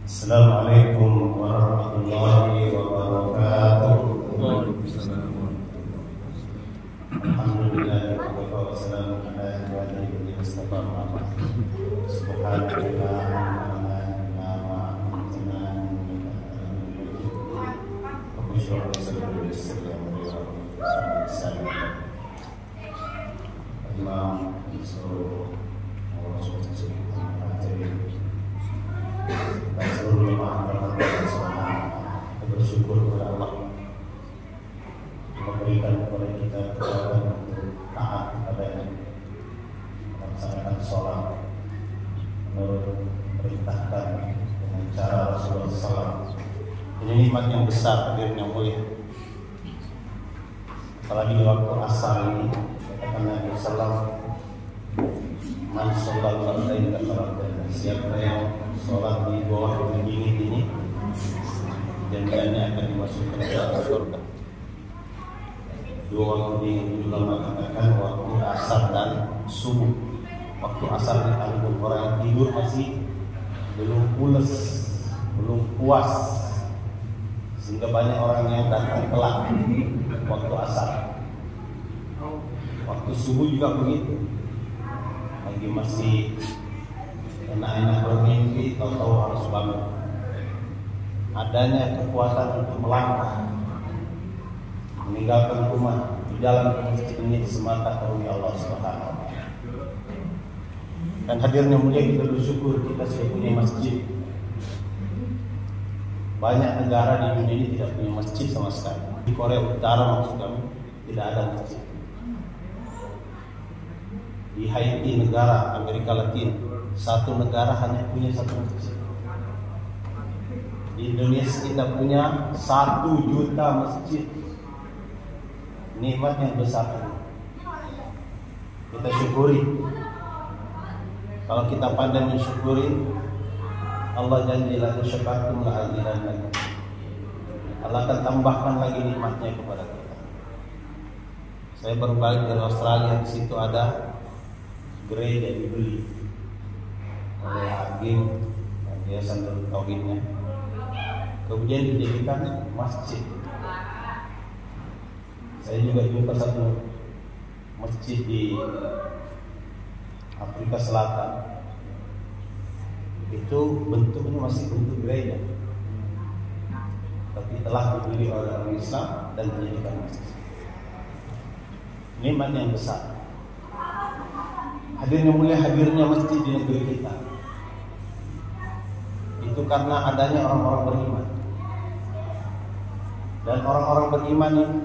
Assalamualaikum warahmatullahi wabarakatuh. Alhamdulillah wa salamun ala ibadihi mustafa Muhammad. Subhanallah bersyukur kepada Allah memberikan kepada kita kekuatan untuk taat kepada-Nya, melaksanakan sholat menurut perintahkan dengan cara Rasulullah SAW. Ini nikmat yang besar, hadirin yang mulia. Apalagi di waktu asar ini, katakan Nabi SAW, man sholat al-lail kafaratul, siapa yang sholat di bawah dingin ini, janjiannya akan dimasukkan ke dalam surga. Dua waktu dingin ulama mengatakan waktu asar dan subuh. Waktu asar ditanggung orang yang tidur masih belum pules, belum puas, sehingga banyak orang yang datang telat waktu asar. Waktu subuh juga begitu, lagi masih enak-enak bermimpi, tahu-tahu harus bangun. Adanya kekuatan untuk melangkah, meninggalkan rumah, di jalan ke masjid ini semata karunia Allah Subhanahu wa Ta'ala. Dan hadirnya mulia, kita bersyukur kita sudah punya masjid. Banyak negara di dunia ini tidak punya masjid sama sekali. Di Korea Utara maksud kami tidak ada masjid. Di Haiti, negara Amerika Latin, satu negara hanya punya satu masjid. Di Indonesia kita punya 1 juta masjid. Nikmat yang besar. Kita syukuri. Kalau kita pandai mensyukuri, Allah janji la syakartum la azidannakum. Allah akan tambahkan lagi nikmatnya kepada kita. Saya baru balik dari Australia, di situ ada gereja dibeli oleh Agim, Yayasan Darut Tauhidnya. Kemudian dijadikan masjid. Saya juga jumpa satu masjid di Afrika Selatan. Itu bentuknya masih bentuk gereja, tapi telah dibeli oleh orang Islam dan dijadikan masjid. Nikmat yang besar. Hadirnya mulia, hadirnya masjid di negeri kita itu karena adanya orang-orang beriman. Dan orang-orang beriman ini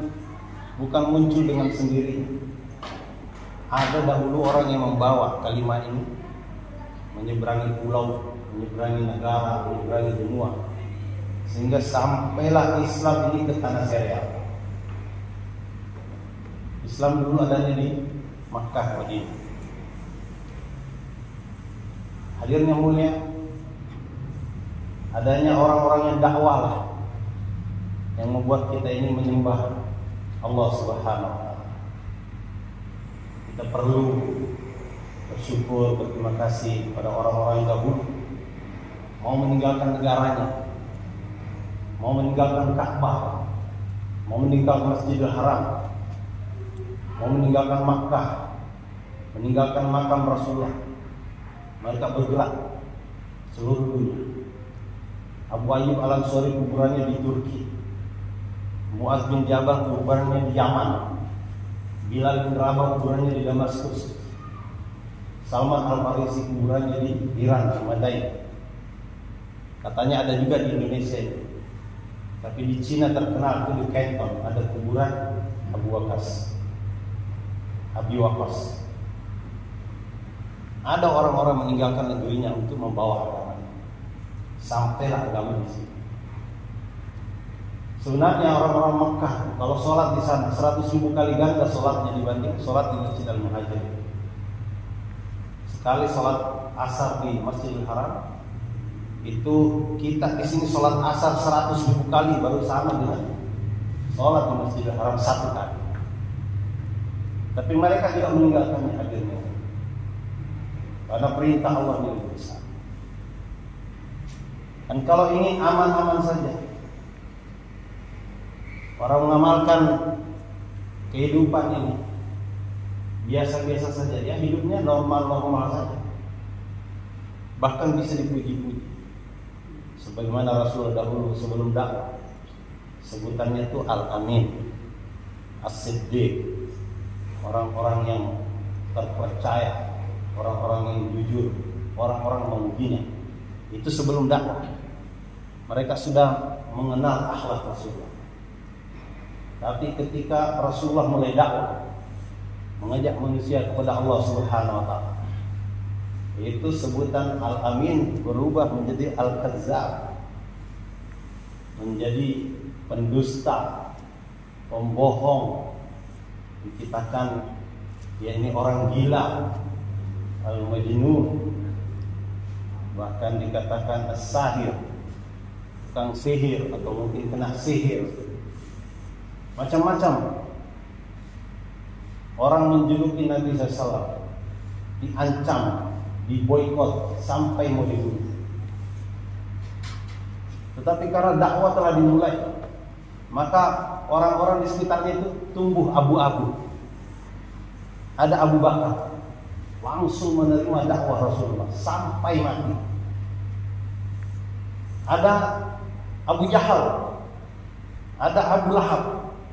bukan muncul dengan sendiri. Ada dahulu orang yang membawa kalimat ini menyeberangi pulau, menyeberangi negara, menyeberangi benua, sehingga sampailah Islam ini ke tanah Syria. Islam dulu adanya di Makkah, Madinah. Hadirnya mulia, adanya orang-orang yang dakwah lah, yang membuat kita ini menyembah Allah Subhanahu wa Ta'ala. Kita perlu bersyukur, berterima kasih kepada orang-orang yang dahulu mau meninggalkan negaranya, mau meninggalkan Ka'bah, mau meninggalkan Masjidil Haram, mau meninggalkan Makkah, meninggalkan makam Rasulullah. Mereka bergerak seluruh dunia. Abu Ayyub Al-Ansari kuburannya di Turki, Muaz bin Jabal kuburannya di Yaman, Bilal bin Rabah kuburannya di Damaskus, Salman Al-Farisi kuburannya di Iran, di Madain. Katanya ada juga di Indonesia ini. Tapi di Cina terkenal itu di Canton ada kuburan Abu Waqqas, Abi Waqqas. Ada orang-orang meninggalkan negerinya untuk membawa agama. Sampailah agama di sini. Sebenarnya orang-orang Mekah kalau sholat di sana 100.000 kali ganda sholatnya dibanding sholat di Masjid Al-Muhajirin. Sekali sholat asar di Masjidil Haram, itu kita di sini sholat asar 100.000 kali baru sama dengan sholat di Masjidil Haram 1 kali. Tapi mereka tidak meninggalkannya akhirnya, karena perintah Allah yang besar. Dan kalau ingin aman-aman saja, orang mengamalkan kehidupan ini biasa-biasa saja, ya hidupnya normal-normal saja, bahkan bisa dipuji-puji. Sebagaimana Rasulullah dahulu sebelum dakwah, sebutannya itu Al-Amin, As-Siddiq, orang-orang yang terpercaya, orang-orang yang jujur, orang-orang mengujinya. Itu sebelum dakwah, mereka sudah mengenal akhlak Rasulullah. Tapi ketika Rasulullah mulai dakwah, mengajak manusia kepada Allah Subhanahu wa taala, itu sebutan Al-Amin berubah menjadi Al-Kadzdzab, menjadi pendusta, pembohong, dikatakan ya ini orang gila, Al-Majnun, bahkan dikatakan As-Sahir, tukang sihir atau mungkin kena sihir. Macam-macam orang menjuluki Nabi SAW, diancam, diboikot sampai mau dibunuh. Tetapi karena dakwah telah dimulai, maka orang-orang di sekitarnya itu tumbuh abu-abu. Ada Abu Bakar, langsung menerima dakwah Rasulullah sampai mati. Ada Abu Jahal, ada Abu Lahab,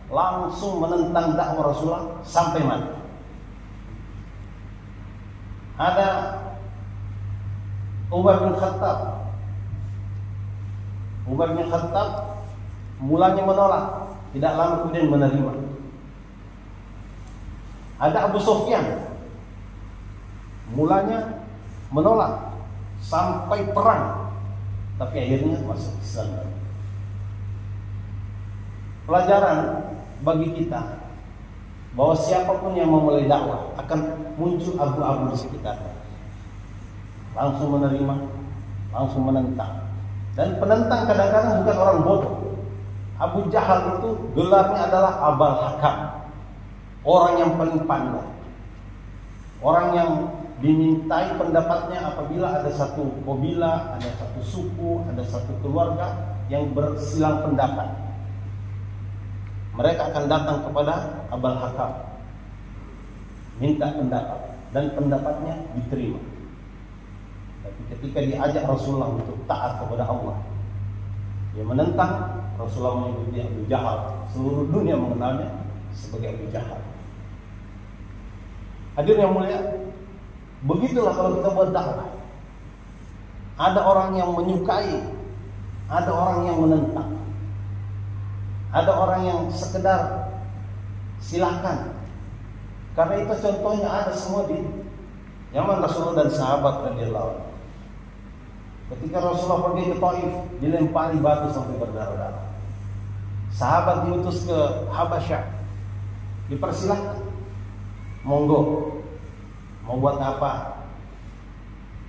langsung menentang dakwah Rasulullah sampai mati. Ada Umar bin Khattab. Umar bin Khattab mulanya menolak, tidak lama kemudian menerima. Ada Abu Sufyan, mulanya menolak sampai perang, tapi akhirnya masuk Islam. Pelajaran bagi kita bahwa siapapun yang memulai dakwah akan muncul abu-abu di sekitarnya, langsung menerima, langsung menentang. Dan penentang kadang-kadang bukan orang bodoh. Abu Jahal itu gelarnya adalah Abul Hakam, orang yang paling pandai, orang yang dimintai pendapatnya apabila ada satu kabilah, ada satu suku, ada satu keluarga yang bersilang pendapat. Mereka akan datang kepada Abul Hakam, minta pendapat, dan pendapatnya diterima. Tapi ketika diajak Rasulullah untuk taat kepada Allah, dia menentang. Rasulullah menyebut dia Abu Jahal. Seluruh dunia mengenalnya sebagai Abu Jahal. Hadirin yang mulia, begitulah kalau kita buat dakwah. Ada orang yang menyukai, ada orang yang menentang, ada orang yang sekedar silahkan. Karena itu contohnya ada semua di zaman Rasulullah dan sahabat radhiyallahu anhu. Ketika Rasulullah pergi ke Taif, dilempari batu sampai berdarah-darah. Sahabat diutus ke Habasyah, dipersilahkan, monggo, mau buat apa?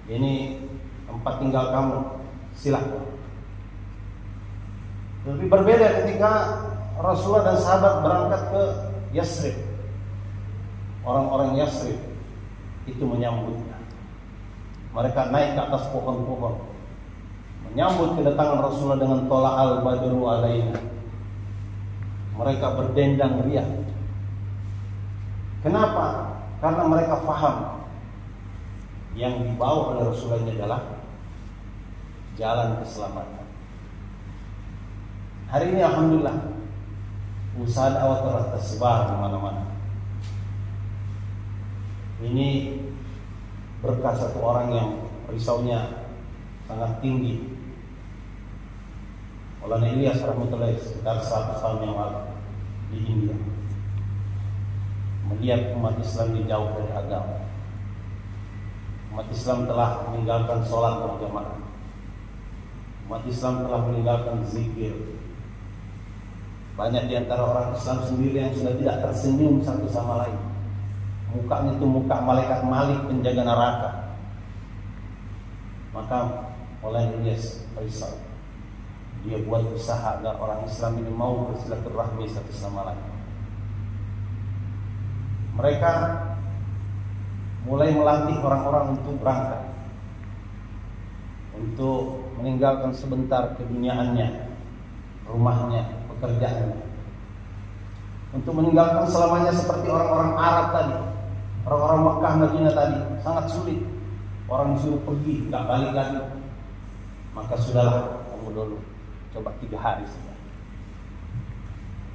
Ini tempat tinggal kamu, silakan. Tapi berbeda ketika Rasulullah dan sahabat berangkat ke Yasrib. Orang-orang Yasrib itu menyambutnya. Mereka naik ke atas pohon-pohon, menyambut kedatangan Rasulullah dengan tola al-badru alaina. Mereka berdendang riang. Kenapa? Karena mereka faham yang dibawa oleh Rasulullah ini adalah jalan keselamatan. Hari ini alhamdulillah usaha dakwah telah tersebar di mana-mana. Ini berkat satu orang yang risaunya sangat tinggi, Maulana Ilyas rahmatullahi sekitar 100 tahun yang lalu di India, melihat umat Islam dijauh dari agama. Umat Islam telah meninggalkan sholat berjamaah. Umat Islam telah meninggalkan zikir. Banyak di antara orang Islam sendiri yang sudah tidak tersenyum satu sama lain. Mukanya itu muka malaikat Malik penjaga neraka. Maka Maulana Ilyas Faisal, dia buat usaha agar orang Islam ini mau bersilaturahmi satu sama lain. Mereka mulai melatih orang-orang untuk berangkat. untuk meninggalkan sebentar keduniaannya, rumahnya, pekerjaannya, untuk meninggalkan selamanya seperti orang-orang Arab tadi, orang-orang Mekah, Madinah tadi. Sangat sulit. Orang disuruh pergi, nggak balik lagi. Maka sudahlah, kamu dulu coba 3 hari saja.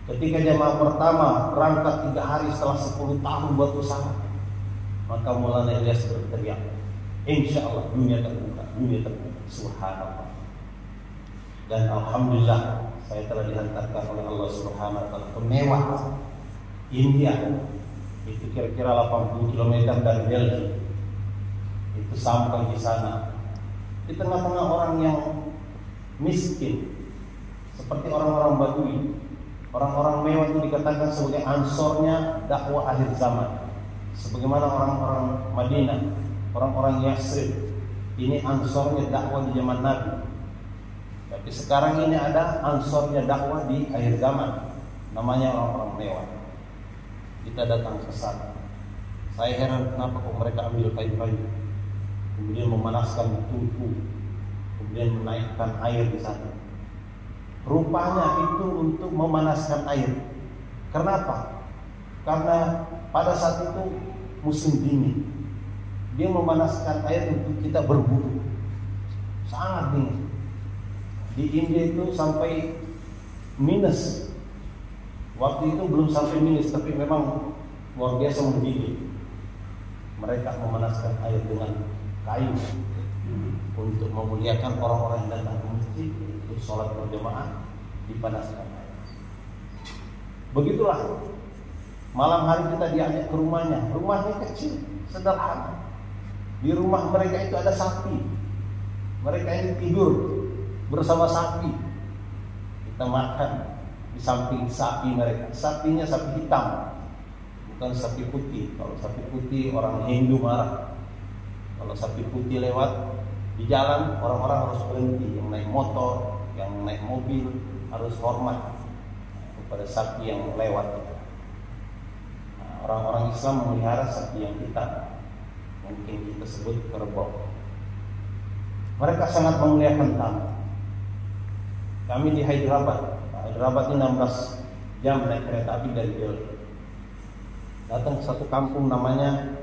Ketika jamaah pertama berangkat 3 hari setelah 10 tahun buat usaha, maka Maulana Ilyas berteriak, insya Allah dunia terbuka, dunia terbuka. Subhanallah. Dan alhamdulillah saya telah dihantarkan oleh Allah Subhanahu wa taala ke mewah India. Itu kira-kira 80 km dari Delhi. Itu sampai di sana di tengah-tengah orang yang miskin, seperti orang-orang Badui. Orang-orang mewah itu dikatakan sebagai ansornya dakwah akhir zaman. Sebagaimana orang-orang Madinah, orang-orang Yasrib, ini ansornya dakwah di zaman Nabi. Tapi sekarang ini ada ansornya dakwah di akhir zaman, namanya orang-orang mewah. Kita datang ke sana. Saya heran kenapa kok mereka ambil kayu-kayu, kemudian memanaskan tungku, kemudian menaikkan air di sana. Rupanya itu untuk memanaskan air. Kenapa? Karena pada saat itu musim dingin. Dia memanaskan air untuk kita berburu. Sangat dingin. Di India itu sampai minus. Waktu itu belum sampai minus, tapi memang luar biasa mendidih. Mereka memanaskan air dengan kayu untuk memuliakan orang-orang yang datang ke masjid untuk sholat berjamaah, dipanaskan air. Begitulah malam hari kita diajak ke rumahnya. Rumahnya kecil, sederhana. Di rumah mereka itu ada sapi. Mereka ini tidur bersama sapi. Kita makan di samping sapi mereka. Sapinya sapi hitam, bukan sapi putih. Kalau sapi putih orang Hindu marah. Kalau sapi putih lewat di jalan, orang-orang harus berhenti. Yang naik motor, yang naik mobil harus hormat kepada sapi yang lewat. Nah, orang-orang Islam memelihara sapi yang hitam, mungkin kita sebut kerbau. Mereka sangat memuliakan tamu. Kami di Hyderabad. Hyderabad ini 16 jam naik kereta api dari Delhi. Datang ke satu kampung namanya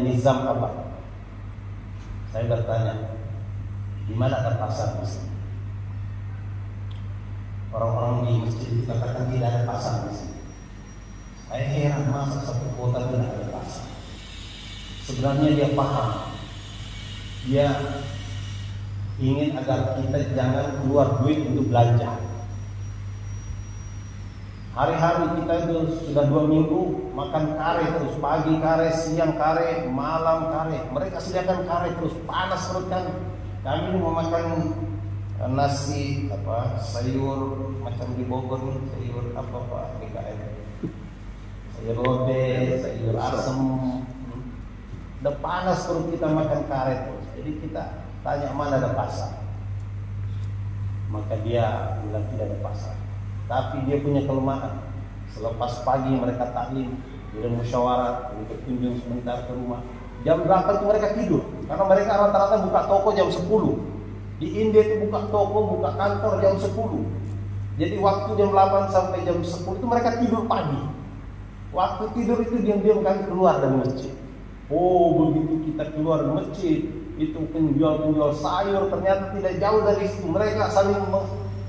Nizam Abad. Saya bertanya, di mana ada pasar di sini? Orang-orang di masjid itu katakan tidak ada pasar di sini. Saya heran, masa satu kota tidak ada pasar. Sebenarnya dia paham. Dia ingin agar kita jangan keluar duit untuk belanja. Hari-hari kita itu sudah 2 minggu makan kare terus, pagi kare, siang kare, malam kare. Mereka sediakan kare terus, panas perut kami. Kami mau makan nasi sayur macam di Bogor nih, sayur apa BKM, sayur lodeh, sayur asem. Udah panas perut kita makan kare terus. Jadi kita tanya mana ada pasar. Maka dia bilang tidak ada pasar. Tapi dia punya kelemahan. Selepas pagi mereka taklim, dia musyawarah, dia berkunjung sebentar ke rumah. Jam 8 itu mereka tidur. Karena mereka rata-rata buka toko jam 10. Di India itu buka toko, buka kantor jam 10. Jadi waktu jam 8 sampai jam 10 itu mereka tidur pagi. Waktu tidur itu diam-diam kami keluar dari masjid. Oh, begitu kita keluar dari masjid, itu penjual-penjual sayur ternyata tidak jauh dari situ. Mereka saling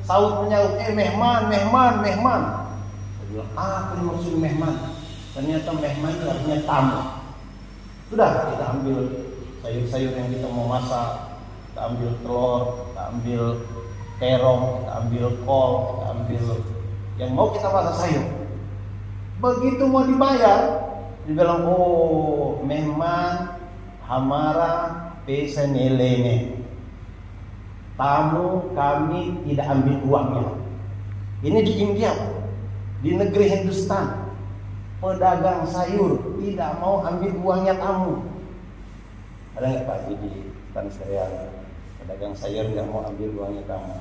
saut menyaut, mehman. Saya bilang, apa yang maksud mehman? Ternyata mehman itu artinya tamu. Sudah, kita ambil sayur-sayur yang kita mau masak, kita ambil telur, kita ambil terong, kita ambil kol, kita ambil yang mau kita masak sayur. Begitu mau dibayar, dia bilang, oh mehman hamara pesa nelene. Tamu kami tidak ambil uangnya. Ini di India, di negeri Hindustan. Pedagang sayur tidak mau ambil uangnya tamu. Ada nggak Pak di Tan saya pedagang sayur tidak mau ambil uangnya tamu?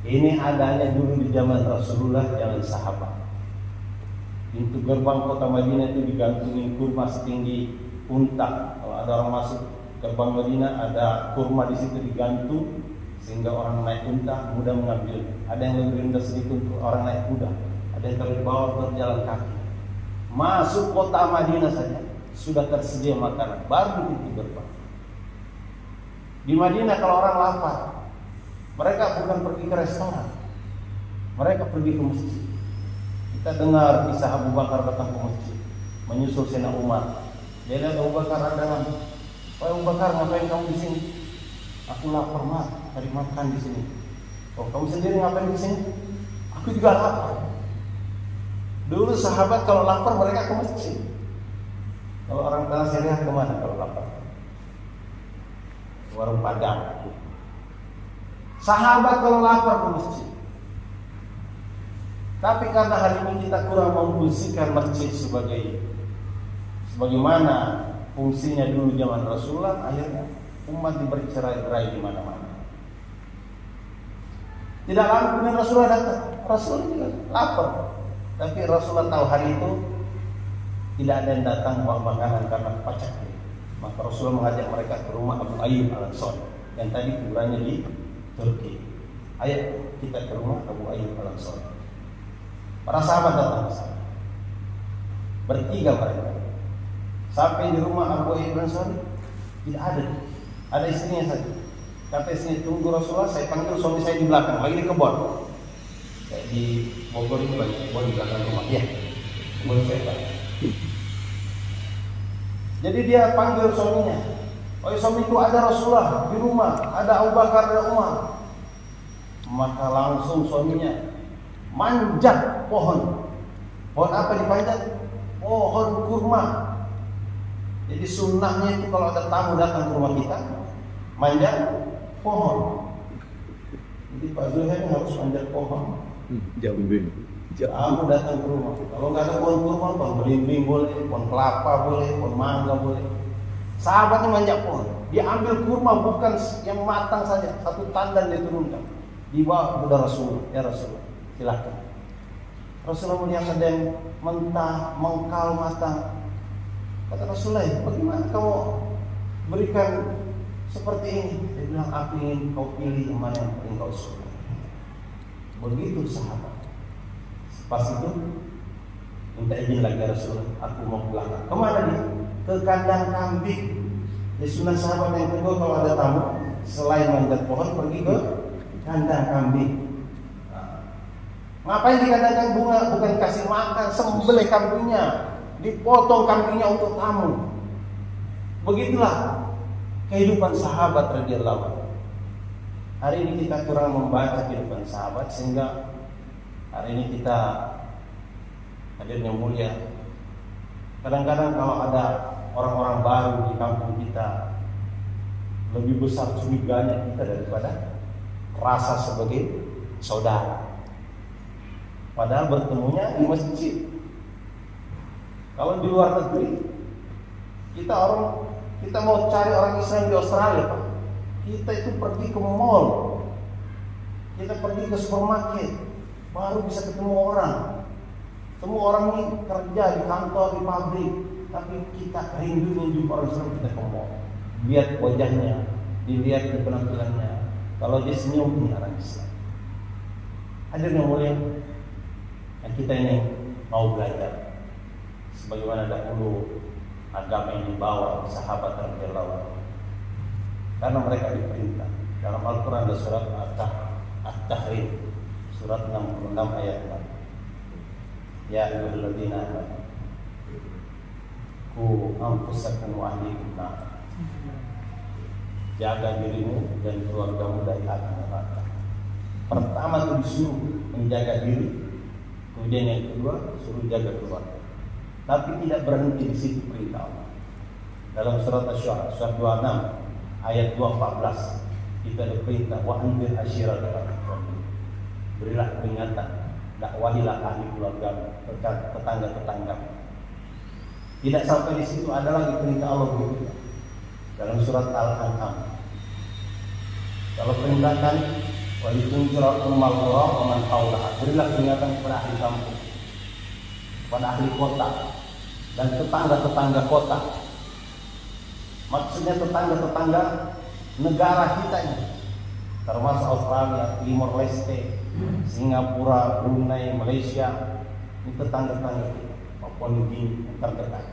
Ini adanya dulu di zaman Rasulullah, zaman sahabat. Pintu gerbang kota Madinah itu digantungin kurma setinggi unta. Kalau ada orang masuk gerbang Madinah ada kurma di situ digantung sehingga orang naik unta mudah mengambil. Ada yang lebih rendah sedikit untuk orang naik kuda. Ada yang terlebih bawah berjalan kaki. Masuk kota Madinah saja sudah tersedia makanan, baru di pintu gerbang. Di Madinah kalau orang lapar, mereka bukan pergi ke restoran, mereka pergi ke masjid. Kita dengar kisah Abu Bakar datang ke masjid, menyusul Sayyidina Umar. Dia lihat Abu Bakar ada, "Wahai Abu Bakar, ngapain kamu di sini?" "Aku lapar, Mak, cari makan di sini." "Oh, kamu sendiri ngapain di sini?" "Aku juga lapar." Dulu sahabat kalau lapar mereka ke masjid. Kalau orang tanah Syariah kemana kalau lapar? Warung Padang. Sahabat kalau lapar ke masjid. Tapi karena hari ini kita kurang memfungsikan masjid sebagaimana fungsinya dulu zaman Rasulullah, akhirnya umat dibercerai-berai di mana-mana. Tidak lama kemudian Rasulullah datang. Rasulullah juga lapar. Tapi Rasulullah tahu hari itu tidak ada yang datang bawa makanan karena pacak. Maka Rasulullah mengajak mereka ke rumah Abu Ayyub Al-Ansari yang tadi kuburannya di Turki. Ayo kita ke rumah Abu Ayyub Al-Ansari. Para sahabat datang ke sana. Bertiga mereka. Sampai di rumah Abu Ayyub Al-Ansari tidak ada. Ada istrinya saja. Kata istrinya, "Tunggu Rasulullah, saya panggil suami saya di belakang, lagi di kebun." Kayak di Bogor ini banyak kebun di belakang rumah. Ya, kebun saya Pak. Jadi dia panggil suaminya. "Oh, suamiku, ada Rasulullah di rumah, ada Abu Bakar, ada Umar." Maka langsung suaminya manjat pohon. Pohon apa dipanjat? Pohon kurma. Jadi sunnahnya itu kalau ada tamu datang ke rumah kita, manjat pohon. Jadi Pak Zulham harus manjat pohon. Kamu datang ke rumah. Kalau nggak ada pohon kurma, pohon belimbing boleh, pohon kelapa boleh, pohon mangga boleh. Sahabatnya manjat pohon. Dia ambil kurma bukan yang matang saja, satu tandan dia turunkan. Dibawa kepada Rasulullah. "Ya Rasulullah, silakan." Rasulullah melihat ada yang mentah, mengkal, matang. Kata Rasulullah, "Bagaimana kamu berikan seperti ini?" Dia bilang, "Aku ingin kau pilih yang mana yang paling kau suka." Begitu sahabat. Pas itu minta izin lagi Rasulullah, "Aku mau pulang." Kemana dia? Ke kandang kambing. Di sunnah sahabat yang kedua kalau ada tamu, selain manjat pohon pergi ke kandang kambing. Ngapain di kandang kambing? Bukan kasih makan, sembelih kambingnya, dipotong kambingnya untuk tamu. Begitulah kehidupan sahabat radhiyallahu anhu. Hari ini kita kurang membaca kehidupan sahabat sehingga hari ini kita hadirnya mulia. Kadang-kadang kalau ada orang-orang baru di kampung kita, lebih besar curiganya kita daripada rasa sebagai saudara. Padahal bertemunya di masjid. Kalau di luar negeri, kita mau cari orang Islam di Australia, Pak. Kita itu pergi ke mall, kita pergi ke supermarket, baru bisa ketemu orang. Semua orang ini kerja di kantor, di pabrik, tapi kita rindu jumpa orang Islam, kita ke mall. Lihat wajahnya, dilihat di penampilannya. Kalau dia senyum, ini orang Islam. Hadirnya mulia, yang kita ini mau belajar sebagaimana dahulu agama yang dibawa sahabat radhiyallahu anhu. Karena mereka diperintah. Dalam Al-Quran ada surat At-Tahrim, surat 66 ayat 4. Ya ayyuhalladzina amanu qu anfusakum wa ahlikum nar. Jaga dirimu dan keluargamu dari api neraka. Pertama itu disuruh menjaga diri, kemudian yang kedua suruh jaga keluarga. Tapi tidak berhenti di situ perintah Allah. Dalam surat Asy-Syu'ara surat 26 ayat 214 kita ada perintah wa anzir ashiratal aqrabin. Berilah peringatan, dakwahilah ahli keluarga, tetangga-tetangga. Tidak sampai di situ, ada lagi perintah Allah berikutnya dalam surat Al-An'am. Kalau perintahkan walitunzira ummal qura wa man haulaha, berilah peringatan kepada ahli kampung, kepada ahli kota dan tetangga-tetangga kota. Maksudnya tetangga-tetangga negara kita ini, termasuk Australia, Timor Leste, Singapura, Brunei, Malaysia, ini tetangga-tetangga kita, Papua Nugini yang terdekat.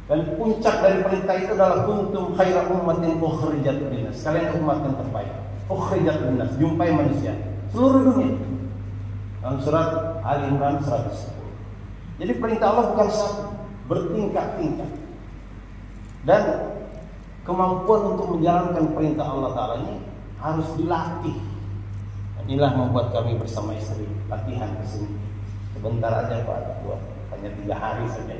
Dan puncak dari perintah itu adalah kuntum khaira ummatin ukhrijat linnas. Kalian umat yang terbaik. Ukhrijat linnas, jumpai manusia seluruh dunia. Dalam surat Ali Imran 110. Jadi perintah Allah bukan satu, bertingkat-tingkat. Dan kemampuan untuk menjalankan perintah Allah Ta'ala ini harus dilatih. Dan inilah membuat kami bersama istri latihan ke sini. Sebentar aja Pak, buat hanya 3 hari saja.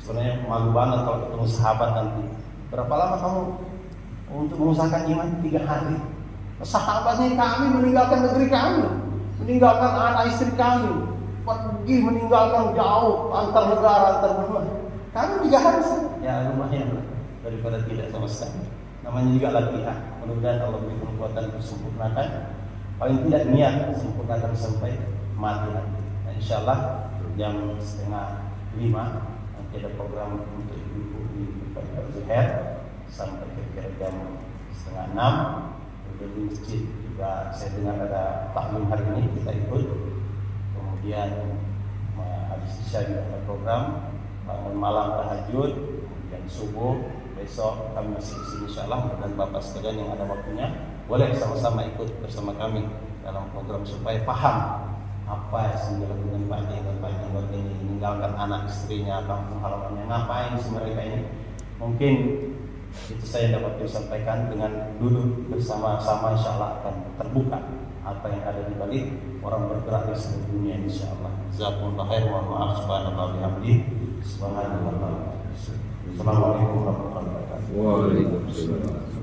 Sebenarnya malu banget kalau ketemu sahabat nanti. Berapa lama kamu untuk mengusahakan iman? 3 hari. Sahabatnya kami meninggalkan negeri kami, meninggalkan anak istri kami, pergi meninggalkan jauh antar negara, antar benua. Kami 3 hari saja. Ya lumayan lah daripada tidak sama sekali. Namanya juga latihan. Mudah-mudahan Allah beri kekuatan untuk sempurnakan. Paling tidak niat sempurnakan sampai mati nanti. Nah, insyaallah jam 4:30 nanti ada program untuk ibu-ibu di Pak Zuhair sampai kira-kira jam 5:30. Di masjid juga saya dengar ada taklim hari ini, kita ikut. Kemudian habis isya juga ada program bangun malam tahajud, kemudian subuh besok kami masih di sini insyaallah. Dan Bapak sekalian yang ada waktunya boleh sama-sama ikut bersama kami dalam program supaya paham apa yang dilakukan Pak Haji dan Pak Haji warga ini, meninggalkan anak istrinya, kampung halamannya, ngapain sih mereka ini. Mungkin itu saya dapat disampaikan. Dengan duduk bersama-sama insyaallah akan terbuka apa yang ada di balik orang bergerak di seluruh dunia insyaallah. Jazakumullah khair wa maaf subhanallah bihamdi subhanallah. Assalamualaikum warahmatullahi wabarakatuh. Waalaikumsalam.